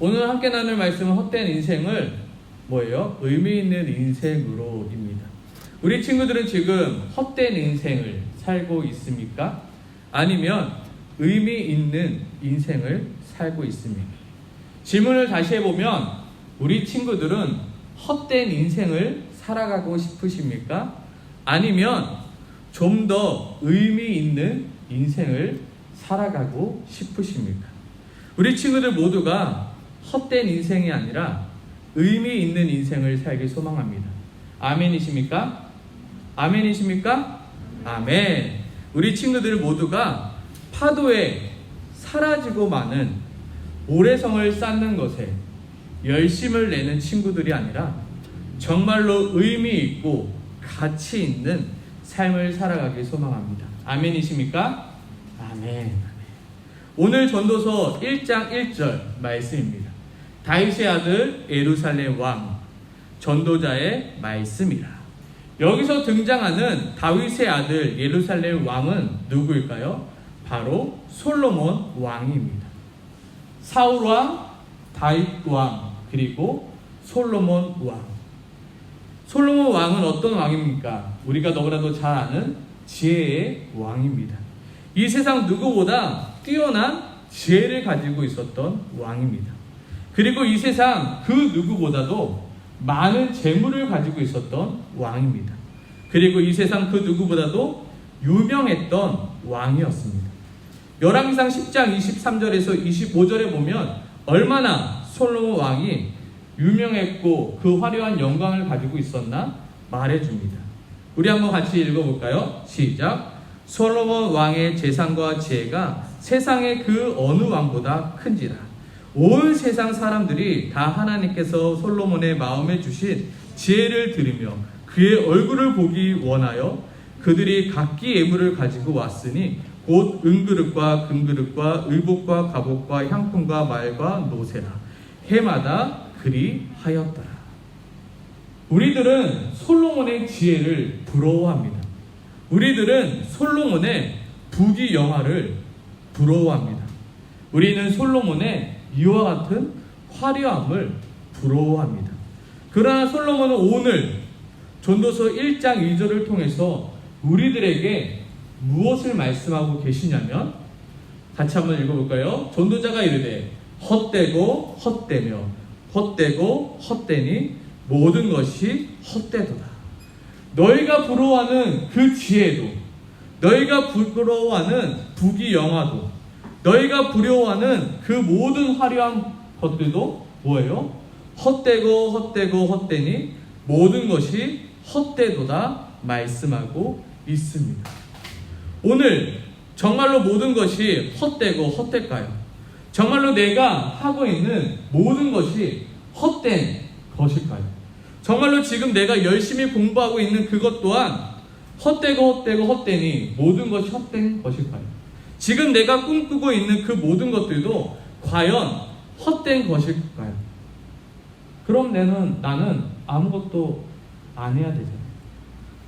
오늘 함께 나눌 말씀은 헛된 인생을 뭐예요? 의미 있는 인생으로입니다. 우리 친구들은 지금 헛된 인생을 살고 있습니까? 아니면 의미 있는 인생을 살고 있습니까? 질문을 다시 해보면 우리 친구들은 헛된 인생을 살아가고 싶으십니까? 아니면 좀 더 의미 있는 인생을 살아가고 싶으십니까? 우리 친구들 모두가 헛된 인생이 아니라 의미 있는 인생을 살길 소망합니다. 아멘이십니까? 아멘이십니까? 아멘. 우리 친구들 모두가 파도에 사라지고 마는 모래성을 쌓는 것에 열심을 내는 친구들이 아니라 정말로 의미 있고 가치 있는 삶을 살아가길 소망합니다. 아멘이십니까? 아멘. 오늘 전도서 1장 1절 말씀입니다. 다윗의 아들 예루살렘 왕, 전도자의 말씀이라. 여기서 등장하는 다윗의 아들 예루살렘 왕은 누구일까요? 바로 솔로몬 왕입니다. 사울 왕, 다윗 왕, 그리고 솔로몬 왕. 솔로몬 왕은 어떤 왕입니까? 우리가 너무나도 잘 아는 지혜의 왕입니다. 이 세상 누구보다 뛰어난 지혜를 가지고 있었던 왕입니다. 그리고 이 세상 그 누구보다도 많은 재물을 가지고 있었던 왕입니다. 그리고 이 세상 그 누구보다도 유명했던 왕이었습니다. 열왕기상 10장 23절에서 25절에 보면 얼마나 솔로몬 왕이 유명했고 그 화려한 영광을 가지고 있었나 말해줍니다. 우리 한번 같이 읽어볼까요? 시작. 솔로몬 왕의 재산과 지혜가 세상의 그 어느 왕보다 큰지라. 온 세상 사람들이 다 하나님께서 솔로몬의 마음에 주신 지혜를 들으며 그의 얼굴을 보기 원하여 그들이 각기 예물을 가지고 왔으니 곧 은그릇과 금그릇과 의복과 갑옷과 향품과 말과 노새라. 해마다 그리하였더라. 우리들은 솔로몬의 지혜를 부러워합니다. 우리들은 솔로몬의 부귀영화를 부러워합니다. 우리는 솔로몬의 이와 같은 화려함을 부러워합니다. 그러나 솔로몬은 오늘 전도서 1장 2절을 통해서 우리들에게 무엇을 말씀하고 계시냐면, 같이 한번 읽어볼까요? 전도자가 이르되 헛되고 헛되며 헛되고 헛되니 모든 것이 헛되도다. 너희가 부러워하는 그 지혜도, 너희가 부러워하는 부귀영화도, 너희가 부러워하는 그 모든 화려한 것들도 뭐예요? 헛되고 헛되고 헛되니 모든 것이 헛되도다 말씀하고 있습니다. 오늘 정말로 모든 것이 헛되고 헛될까요? 정말로 내가 하고 있는 모든 것이 헛된 것일까요? 정말로 지금 내가 열심히 공부하고 있는 그것 또한 헛되고 헛되고 헛되니 모든 것이 헛된 것일까요? 지금 내가 꿈꾸고 있는 그 모든 것들도 과연 헛된 것일까요? 그럼 나는 아무것도 안 해야 되잖아요.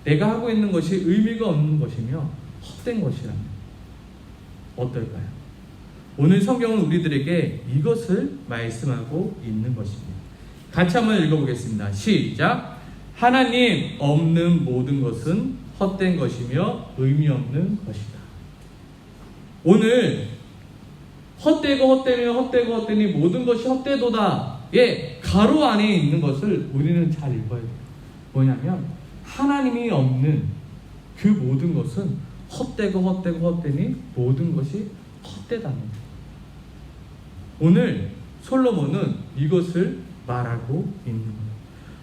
내가 하고 있는 것이 의미가 없는 것이며 헛된 것이라면 어떨까요? 오늘 성경은 우리들에게 이것을 말씀하고 있는 것입니다. 같이 한번 읽어보겠습니다. 시작. 하나님 없는 모든 것은 헛된 것이며 의미 없는 것이다. 오늘 헛되고 헛되며 헛되고 헛되니 모든 것이 헛되도다의 가로 안에 있는 것을 우리는 잘 읽어야 돼요. 뭐냐면 하나님이 없는 그 모든 것은 헛되고 헛되고 헛되니 모든 것이 헛되다는 거예요. 오늘 솔로몬은 이것을 말하고 있는 거예요.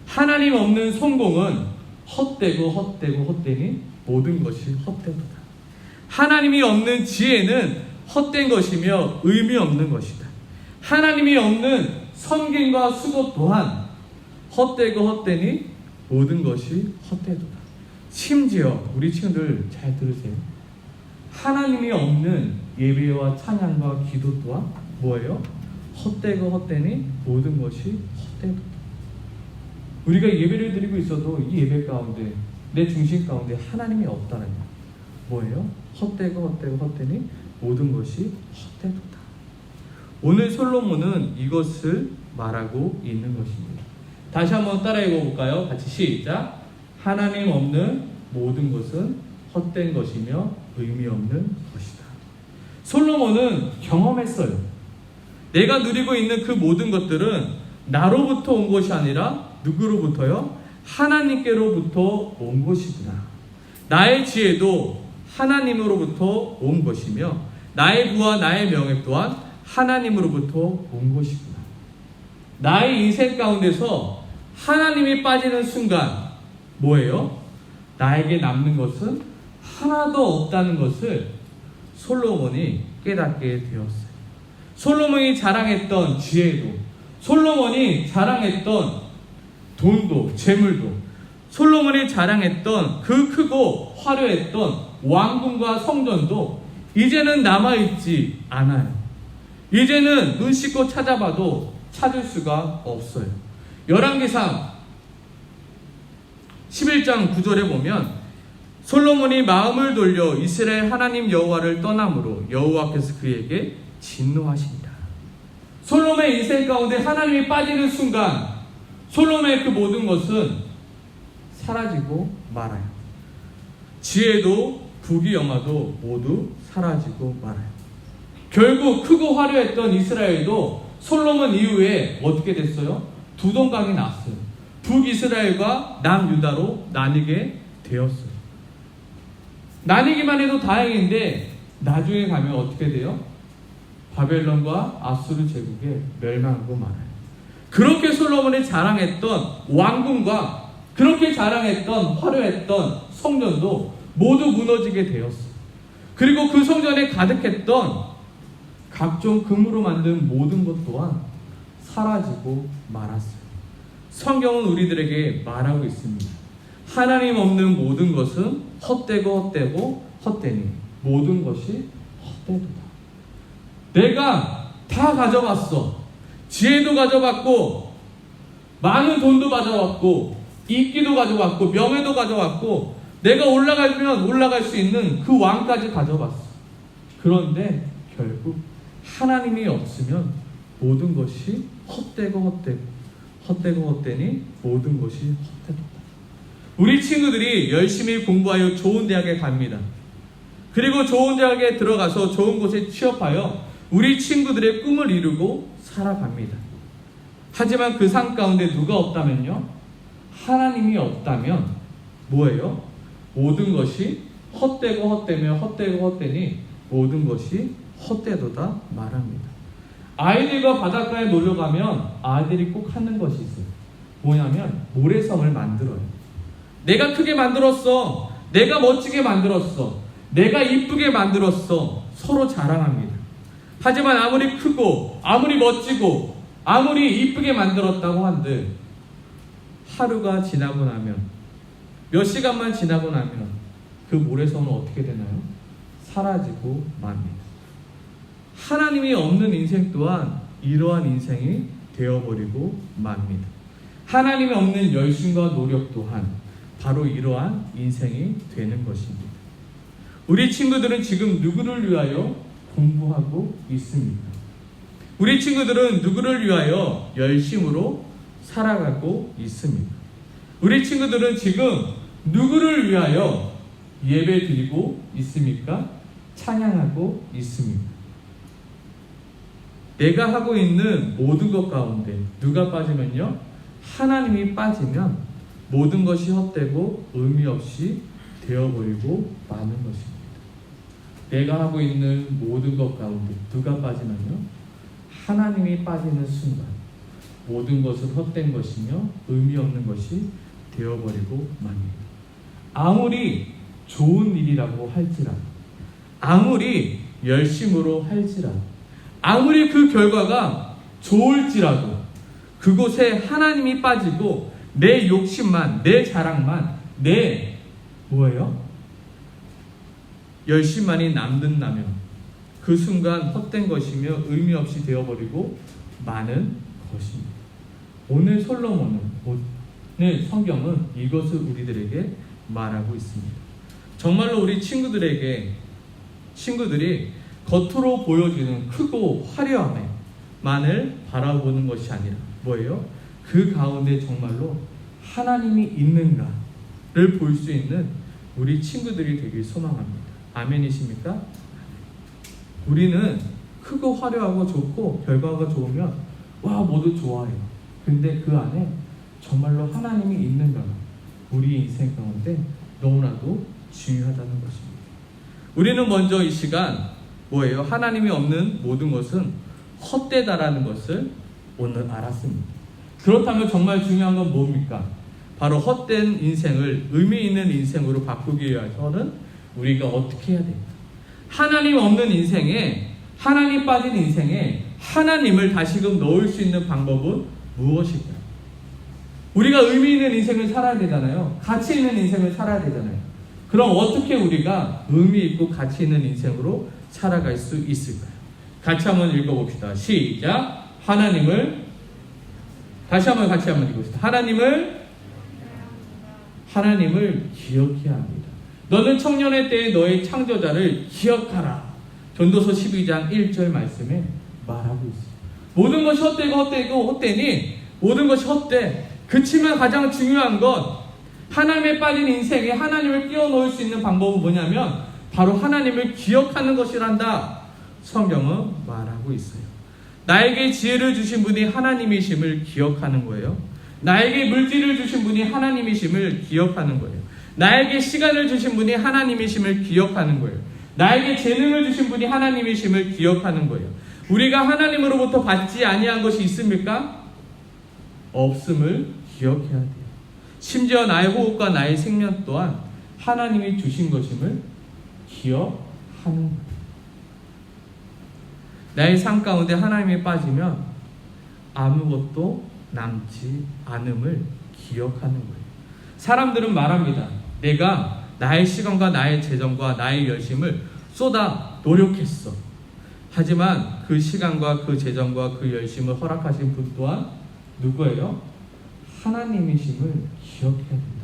하나님 없는 성공은 헛되고 헛되고 헛되니 모든 것이 헛되도다. 하나님이 없는 지혜는 헛된 것이며 의미 없는 것이다. 하나님이 없는 섬김과 수고 또한 헛되고 헛되니 모든 것이 헛되도다. 심지어 우리 친구들 잘 들으세요. 하나님이 없는 예배와 찬양과 기도 또한 뭐예요? 헛되고 헛되니 모든 것이 헛되도다. 우리가 예배를 드리고 있어도 이 예배 가운데 내 중심 가운데 하나님이 없다는 거 뭐예요? 헛되고 헛되고 헛되니 모든 것이 헛되도다. 오늘 솔로몬은 이것을 말하고 있는 것입니다. 다시 한번 따라 읽어볼까요? 같이 시작. 하나님 없는 모든 것은 헛된 것이며 의미 없는 것이다. 솔로몬은 경험했어요. 내가 누리고 있는 그 모든 것들은 나로부터 온 것이 아니라 누구로부터요? 하나님께로부터 온 것이구나. 나의 지혜도 하나님으로부터 온 것이며 나의 부와 나의 명예 또한 하나님으로부터 온 것이구나. 나의 인생 가운데서 하나님이 빠지는 순간 뭐예요? 나에게 남는 것은 하나도 없다는 것을 솔로몬이 깨닫게 되었어요. 솔로몬이 자랑했던 지혜도, 솔로몬이 자랑했던 돈도, 재물도, 솔로몬이 자랑했던 그 크고 화려했던 왕궁과 성전도 이제는 남아있지 않아요. 이제는 눈 씻고 찾아봐도 찾을 수가 없어요. 열왕기상 11장 9절에 보면 솔로몬이 마음을 돌려 이스라엘 하나님 여호와를 떠남으로 여호와께서 그에게 진노하십니다. 솔로몬의 인생 가운데 하나님이 빠지는 순간 솔로몬의 그 모든 것은 사라지고 말아요. 지혜도 부귀 영화도 모두 사라지고 말아요. 결국 크고 화려했던 이스라엘도 솔로몬 이후에 어떻게 됐어요? 두 동강이 났어요. 북이스라엘과 남유다로 나뉘게 되었어요. 나뉘기만 해도 다행인데 나중에 가면 어떻게 돼요? 바벨론과 아수르 제국에 멸망하고 말아요. 그렇게 솔로몬이 자랑했던 왕궁과 그렇게 자랑했던 화려했던 성전도 모두 무너지게 되었어요. 그리고 그 성전에 가득했던 각종 금으로 만든 모든 것 또한 사라지고 말았어요. 성경은 우리들에게 말하고 있습니다. 하나님 없는 모든 것은 헛되고 헛되니 모든 것이 헛되도다. 내가 다 가져봤어. 지혜도 가져봤고 많은 돈도 가져왔고 인기도 가져왔고 명예도 가져왔고 내가 올라가면 올라갈 수 있는 그 왕까지 가져봤어. 그런데 결국 하나님이 없으면 모든 것이 헛되고 헛되니 모든 것이 헛되도다. 우리 친구들이 열심히 공부하여 좋은 대학에 갑니다. 그리고 좋은 대학에 들어가서 좋은 곳에 취업하여 우리 친구들의 꿈을 이루고 살아갑니다. 하지만 그 삶 가운데 누가 없다면요? 하나님이 없다면 뭐예요? 모든 것이 헛되며 헛되니 모든 것이 헛되도다 말합니다. 아이들과 바닷가에 놀러 가면 아이들이 꼭 하는 것이 있어요. 뭐냐면 모래성을 만들어요. 내가 크게 만들었어. 내가 멋지게 만들었어. 내가 이쁘게 만들었어. 서로 자랑합니다. 하지만 아무리 크고 아무리 멋지고 아무리 이쁘게 만들었다고 한들 하루가 지나고 나면 몇 시간만 지나고 나면 그 모래성은 어떻게 되나요? 사라지고 맙니다. 하나님이 없는 인생 또한 이러한 인생이 되어버리고 맙니다. 하나님이 없는 열심과 노력 또한 바로 이러한 인생이 되는 것입니다. 우리 친구들은 지금 누구를 위하여 공부하고 있습니까? 우리 친구들은 누구를 위하여 열심으로 살아가고 있습니다. 우리 친구들은 지금 누구를 위하여 예배 드리고 있습니까? 찬양하고 있습니다. 내가 하고 있는 모든 것 가운데 누가 빠지면요? 하나님이 빠지면 모든 것이 헛되고 의미 없이 되어버리고 마는 것입니다. 내가 하고 있는 모든 것 가운데 누가 빠지면요? 하나님이 빠지는 순간 모든 것은 헛된 것이며 의미 없는 것이 되어버리고 맙니다. 아무리 좋은 일이라고 할지라도 아무리 열심으로 할지라도 아무리 그 결과가 좋을지라도 그곳에 하나님이 빠지고 내 욕심만, 내 자랑만, 내 뭐예요? 열심만이 남는다면 그 순간 헛된 것이며 의미 없이 되어버리고 마는 것입니다. 오늘 솔로몬은, 오늘 성경은 이것을 우리들에게 말하고 있습니다. 정말로 우리 친구들이 겉으로 보여지는 크고 화려함에 것만을 바라보는 것이 아니라 뭐예요? 그 가운데 정말로 하나님이 있는가를 볼 수 있는 우리 친구들이 되길 소망합니다. 아멘이십니까? 우리는 크고 화려하고 좋고 결과가 좋으면 와 모두 좋아해요. 근데 그 안에 정말로 하나님이 있는가 우리 인생 가운데 너무나도 중요하다는 것입니다. 우리는 먼저 이 시간 뭐예요? 하나님이 없는 모든 것은 헛되다라는 것을 오늘 알았습니다. 그렇다면 정말 중요한 건 뭡니까? 바로 헛된 인생을 의미 있는 인생으로 바꾸기 위해서는 우리가 어떻게 해야 됩니까? 하나님 없는 인생에, 하나님 빠진 인생에 하나님을 다시금 넣을 수 있는 방법은 무엇일까요? 우리가 의미 있는 인생을 살아야 되잖아요. 가치 있는 인생을 살아야 되잖아요. 그럼 어떻게 우리가 의미 있고 가치 있는 인생으로 살아갈 수 있을까요? 같이 한번 읽어봅시다. 시작. 하나님을 다시 한번 같이 한번 읽읍시다. 하나님을 기억해야 합니다. 너는 청년의 때에 너의 창조자를 기억하라. 전도서 12장 1절 말씀에 말하고 있습니다. 모든 것이 헛되니 모든 것이 헛돼. 그치만 가장 중요한 건 하나님에 빠진 인생에 하나님을 끼워 넣을 수 있는 방법은 뭐냐면 바로 하나님을 기억하는 것이란다. 성경은 말하고 있어요. 나에게 지혜를 주신 분이 하나님이심을 기억하는 거예요. 나에게 물질을 주신 분이 하나님이심을 기억하는 거예요. 나에게 시간을 주신 분이 하나님이심을 기억하는 거예요. 나에게 재능을 주신 분이 하나님이심을 기억하는 거예요. 우리가 하나님으로부터 받지 아니한 것이 있습니까? 없음을 기억해야 돼요. 심지어 나의 호흡과 나의 생명 또한 하나님이 주신 것임을 기억하는 거예요. 나의 삶 가운데 하나님이 빠지면 아무것도 남지 않음을 기억하는 거예요. 사람들은 말합니다. 내가 나의 시간과 나의 재정과 나의 열심을 쏟아 노력했어. 하지만 그 시간과 그 재정과 그 열심을 허락하신 분 또한 누구예요? 하나님이심을 기억해야 된다.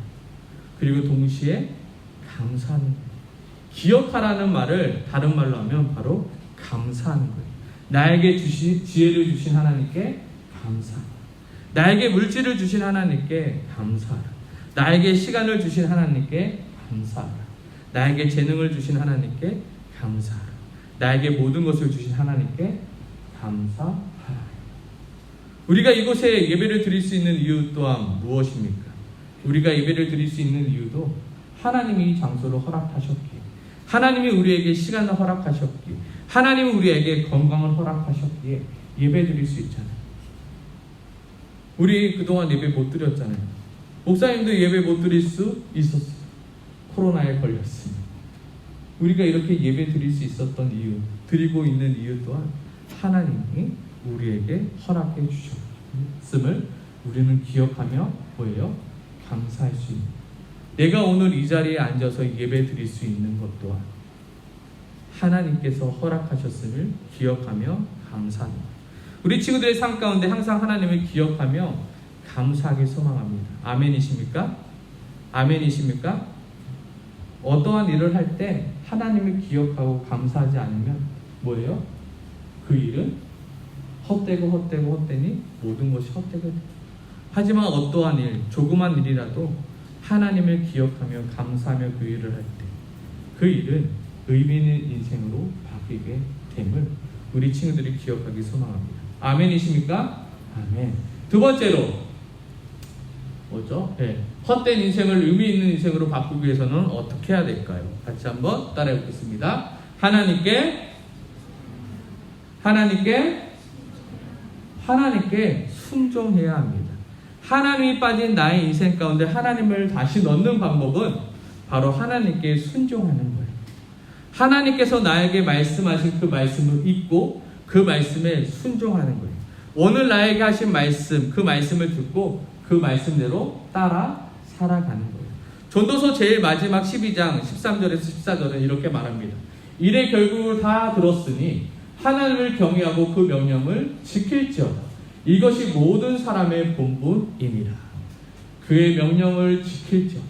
그리고 동시에 감사하는 거예요. 기억하라는 말을 다른 말로 하면 바로 감사하는 거예요. 나에게 지혜를 주신 하나님께 감사하라. 나에게 물질을 주신 하나님께 감사하라. 나에게 시간을 주신 하나님께 감사하라. 나에게 재능을 주신 하나님께 감사하라. 나에게 모든 것을 주신 하나님께 감사하라. 우리가 이곳에 예배를 드릴 수 있는 이유 또한 무엇입니까? 우리가 예배를 드릴 수 있는 이유도 하나님이 이 장소를 허락하셨기에, 하나님이 우리에게 시간을 허락하셨기에, 하나님이 우리에게 건강을 허락하셨기에 예배 드릴 수 있잖아요. 우리 그동안 예배 못 드렸잖아요. 목사님도 예배 못 드릴 수 있었어요. 코로나에 걸렸습니다. 우리가 이렇게 예배 드릴 수 있었던 이유, 드리고 있는 이유 또한 하나님이 우리에게 허락해 주셨음을 우리는 기억하며 뭐예요? 감사할 수 있는. 내가 오늘 이 자리에 앉아서 예배 드릴 수 있는 것 또한 하나님께서 허락하셨음을 기억하며 감사합니다. 우리 친구들의 삶 가운데 항상 하나님을 기억하며 감사하길 소망합니다. 아멘이십니까? 아멘이십니까? 어떠한 일을 할 때 하나님을 기억하고 감사하지 않으면 뭐예요? 그 일은 헛되니 모든 것이 헛되게 됩니다. 하지만 어떠한 일, 조그만 일이라도 하나님을 기억하며 감사하며 그 일을 할 때 그 일은 의미 있는 인생으로 바뀌게 됨을 우리 친구들이 기억하기 소망합니다. 아멘이십니까? 아멘. 두 번째로 뭐죠? 네. 헛된 인생을 의미 있는 인생으로 바꾸기 위해서는 어떻게 해야 될까요? 같이 한번 따라해 보겠습니다. 하나님께 순종해야 합니다. 하나님이 빠진 나의 인생 가운데 하나님을 다시 넣는 방법은 바로 하나님께 순종하는 거예요. 하나님께서 나에게 말씀하신 그 말씀을 읽고 그 말씀에 순종하는 거예요. 오늘 나에게 하신 말씀, 그 말씀을 듣고 그 말씀대로 따라 살아가는 거예요. 전도서 제일 마지막 12장 13절에서 14절은 이렇게 말합니다. 이래 결국을 다 들었으니 하나님을 경외하고 그 명령을 지킬지어다. 이것이 모든 사람의 본분이니라. 그의 명령을 지킬지어다.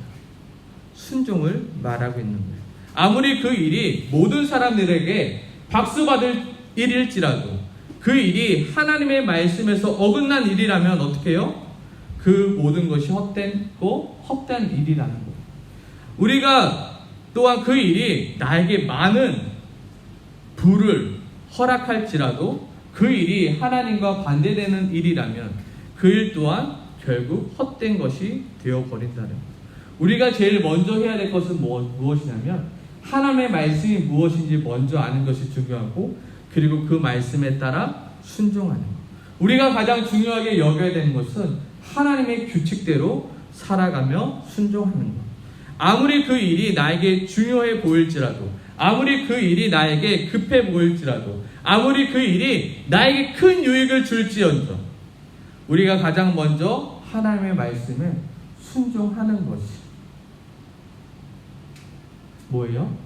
순종을 말하고 있는 거예요. 아무리 그 일이 모든 사람들에게 박수받을 일일지라도 그 일이 하나님의 말씀에서 어긋난 일이라면 어떻게 해요? 그 모든 것이 헛된 일이라는 거예요. 우리가 또한 그 일이 나에게 많은 부를 허락할지라도 그 일이 하나님과 반대되는 일이라면 그 일 또한 결국 헛된 것이 되어버린다는 거예요. 우리가 제일 먼저 해야 될 것은 무엇이냐면 하나님의 말씀이 무엇인지 먼저 아는 것이 중요하고 그리고 그 말씀에 따라 순종하는 것. 우리가 가장 중요하게 여겨야 되는 것은 하나님의 규칙대로 살아가며 순종하는 것. 아무리 그 일이 나에게 중요해 보일지라도 아무리 그 일이 나에게 급해 보일지라도 아무리 그 일이 나에게 큰 유익을 줄지언정 우리가 가장 먼저 하나님의 말씀에 순종하는 것이 뭐예요?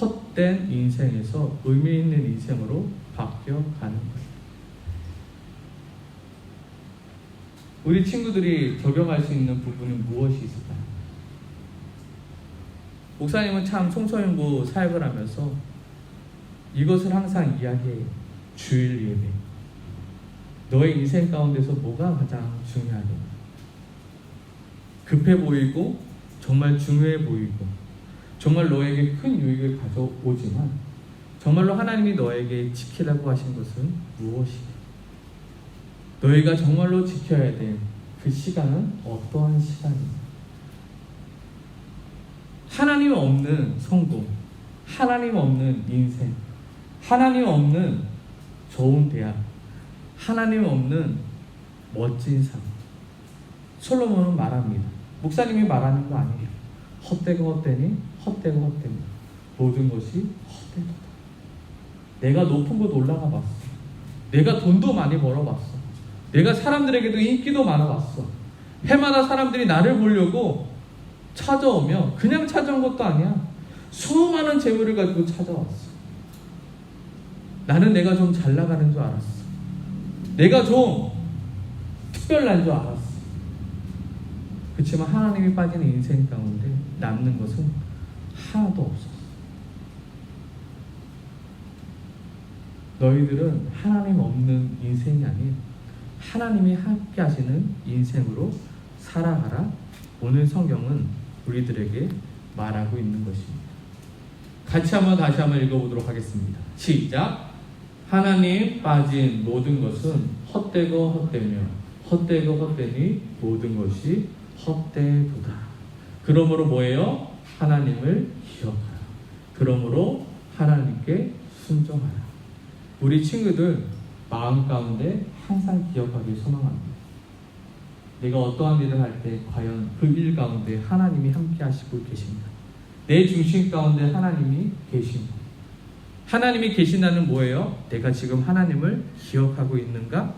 헛된 인생에서 의미 있는 인생으로 바뀌어가는 거예요. 우리 친구들이 적용할 수 있는 부분은 무엇이 있을까요? 목사님은 참 청소년부 사역을 하면서 이것을 항상 이야기해요. 주일 예배. 너의 인생 가운데서 뭐가 가장 중요하냐? 급해 보이고 정말 중요해 보이고 정말 너에게 큰 유익을 가져오지만 정말로 하나님이 너에게 지키라고 하신 것은 무엇이냐? 너희가 정말로 지켜야 될 그 시간은 어떠한 시간이냐? 하나님 없는 성공, 하나님 없는 인생, 하나님 없는 좋은 대학, 하나님 없는 멋진 삶. 솔로몬은 말합니다. 목사님이 말하는 거 아니에요. 헛되고 헛되니 헛되고 헛됩니다. 모든 것이 헛되도다. 내가 높은 곳 올라가 봤어. 내가 돈도 많이 벌어봤어. 내가 사람들에게도 인기도 많아봤어. 해마다 사람들이 나를 보려고 찾아오며 그냥 찾아온 것도 아니야. 수많은 재물을 가지고 찾아왔어. 나는 내가 좀 잘 나가는 줄 알았어. 내가 좀 특별한 줄 알았어. 그렇지만 하나님이 빠진 인생 가운데 남는 것은 하나도 없었어. 너희들은 하나님 없는 인생이 아닌 하나님이 함께 하시는 인생으로 살아가라. 오늘 성경은 우리들에게 말하고 있는 것입니다. 다시 한번 읽어보도록 하겠습니다. 시작. 하나님 빠진 모든 것은 헛되고 헛되며 헛되고 헛되니 모든 것이 헛되도다. 그러므로 뭐예요? 하나님을 기억하라. 그러므로 하나님께 순종하라. 우리 친구들 마음 가운데 항상 기억하길 소망합니다. 내가 어떠한 일을 할 때 과연 그 일 가운데 하나님이 함께 하시고 계신가? 내 중심 가운데 하나님이 계신가? 하나님이 계신다는 뭐예요? 내가 지금 하나님을 기억하고 있는가?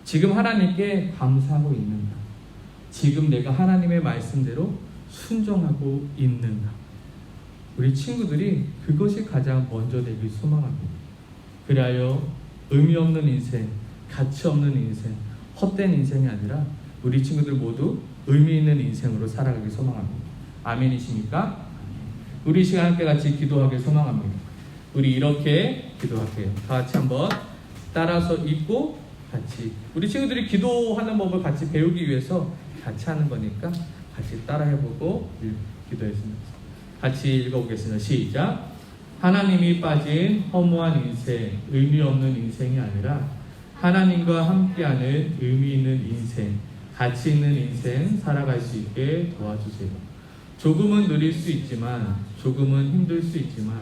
지금 하나님께 감사하고 있는가? 지금 내가 하나님의 말씀대로 순종하고 있는가? 우리 친구들이 그것이 가장 먼저 되길 소망합니다. 그리하여 의미 없는 인생, 가치 없는 인생, 헛된 인생이 아니라 우리 친구들 모두 의미 있는 인생으로 살아가길 소망합니다. 아멘이십니까? 우리 시간 함께 같이 기도하길 소망합니다. 우리 이렇게 기도할게요. 다 같이 한번 따라서 읽고 같이 우리 친구들이 기도하는 법을 같이 배우기 위해서 같이 하는 거니까 같이 따라해보고 기도했습니다. 같이 읽어보겠습니다. 시작. 하나님이 빠진 허무한 인생, 의미 없는 인생이 아니라 하나님과 함께하는 의미 있는 인생, 가치 있는 인생 살아갈 수 있게 도와주세요. 조금은 느릴 수 있지만 조금은 힘들 수 있지만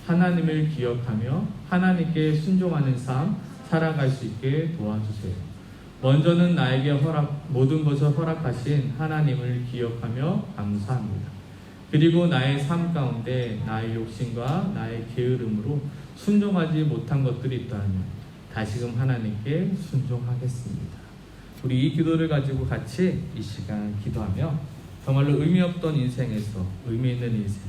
하나님을 기억하며 하나님께 순종하는 삶 살아갈 수 있게 도와주세요. 먼저는 나에게 모든 것을 허락하신 하나님을 기억하며 감사합니다. 그리고 나의 삶 가운데 나의 욕심과 나의 게으름으로 순종하지 못한 것들이 있다면 다시금 하나님께 순종하겠습니다. 우리 이 기도를 가지고 같이 이 시간 기도하며 정말로 의미 없던 인생에서 의미 있는 인생,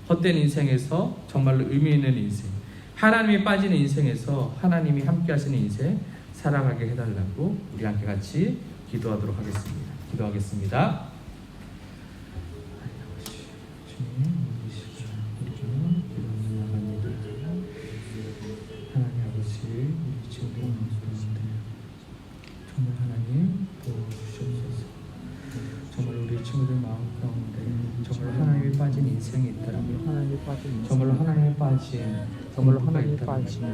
헛된 인생에서 정말로 의미 있는 인생, 하나님이 빠진 인생에서 하나님이 함께 하시는 인생 살아가게 해달라고 우리 함께 같이 기도하도록 하겠습니다. 기도하겠습니다. 하나님 아버지, 우리 빠진 인생이 있더라면, 하나님에 빠진 정말로 하나님에 빠진 정말로 공부가 하나님에 있더라면, 빠진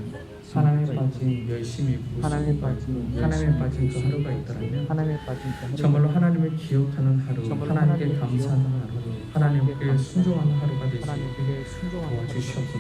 하나님에 빠진 열심히 하나님에 공부가 빠진 있고, 하나님에 빠진 그 하루가 있더라면, 하나님에 빠진 그 하루 정말로 하나님을 기억하는 하루, 정말로 하나님께 하나님을 감사하는 하루, 하나님께 순종하는 하루가 될 수 있게 하나님께 순종하는 도와주시옵소서.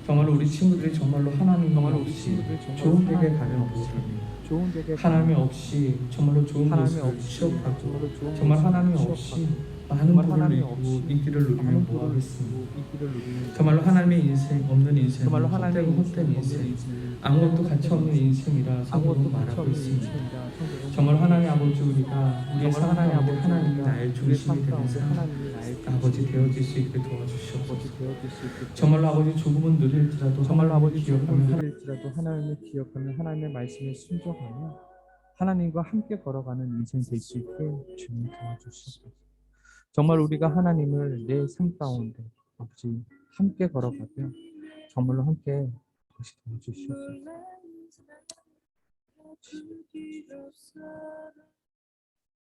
정말로 우리 친구들이 정말로 하나님 정말로 우리 없이 친구들이 정말로 좋은 데에 하나님 가면 없이 어떡합니까? 좋은 데에 하나님 없이 정말로 좋은 하나님이 곳을 없이 취업하고, 정말로 좋은 정말 곳을 하나님 취업하고, 없이 많은 정말 부를 하나님 누리고 없이 인기를 누리면 많은 뭐 부를 하겠습니까? 누리고 인기를 누리는 정말로 하나님의 인생 없는 인생, 정말로 하나님의 헛되고 헛된 인생, 아무것도 가치 없는 인생이라 성경은 아무것도 가치 말하고 없는 있습니다. 인생이라 성경은 정말 하나님 아버지, 우리가 우리의 정말 삶 하나님 가운데 아버지 하나님이 우리가 나의 우리의 중심이 삶 가운데 되는 하나님이 나의 아버지 되어질 수 있게 아버지 도와주시옵소서. 되어질 수 있게 정말로 아버지 조금은 느릴지라도 정말로 아버지 기억하며 기억하면일지라도 하나님을 기억하며 하나님의 말씀에 순종하며 하나님과 함께 걸어가는 인생 될 수 있게 주님 도와주시옵소서. 정말 우리가 하나님을 내 삶 가운데 아버지 함께 걸어가며 정말로 함께 다시 도와주시옵소서.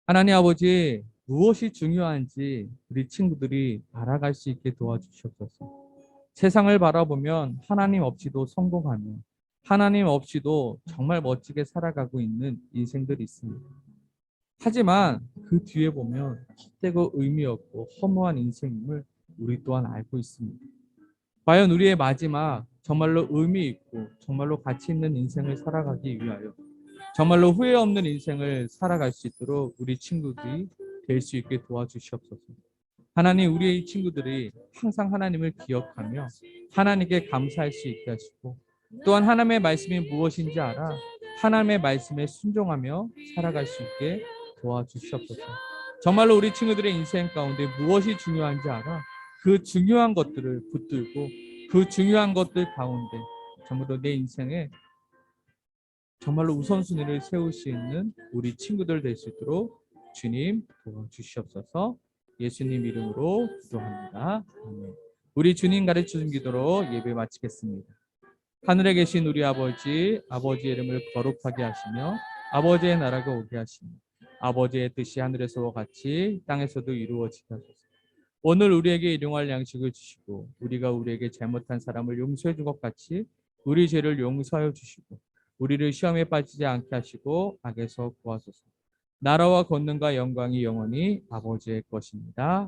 하나님 아버지, 무엇이 중요한지 우리 친구들이 알아갈 수 있게 도와주시옵소서. 세상을 바라보면 하나님 없이도 성공하며 하나님 없이도 정말 멋지게 살아가고 있는 인생들이 있습니다. 하지만 그 뒤에 보면 헛되고 의미 없고 허무한 인생임을 우리 또한 알고 있습니다. 과연 우리의 마지막 정말로 의미 있고 정말로 가치 있는 인생을 살아가기 위하여 정말로 후회 없는 인생을 살아갈 수 있도록 우리 친구들이 될 수 있게 도와주시옵소서. 하나님, 우리의 친구들이 항상 하나님을 기억하며 하나님께 감사할 수 있게 하시고, 또한 하나님의 말씀이 무엇인지 알아 하나님의 말씀에 순종하며 살아갈 수 있게 도와주시옵소서. 정말로 우리 친구들의 인생 가운데 무엇이 중요한지 알아 그 중요한 것들을 붙들고 그 중요한 것들 가운데 정말로 내 인생에 정말로 우선순위를 세울 수 있는 우리 친구들 될 수 있도록 주님 도와주시옵소서. 예수님 이름으로 기도합니다. 아멘. 우리 주님 가르쳐준 기도로 예배 마치겠습니다. 하늘에 계신 우리 아버지, 아버지의 이름을 거룩하게 하시며 아버지의 나라가 오게 하시며 아버지의 뜻이 하늘에서와 같이 땅에서도 이루어지게 하소서. 오늘 우리에게 일용할 양식을 주시고 우리가 우리에게 잘못한 사람을 용서해 준 것 같이 우리 죄를 용서하여 주시고 우리를 시험에 빠지지 않게 하시고 악에서 구하소서. 나라와 권능과 영광이 영원히 아버지의 것입니다.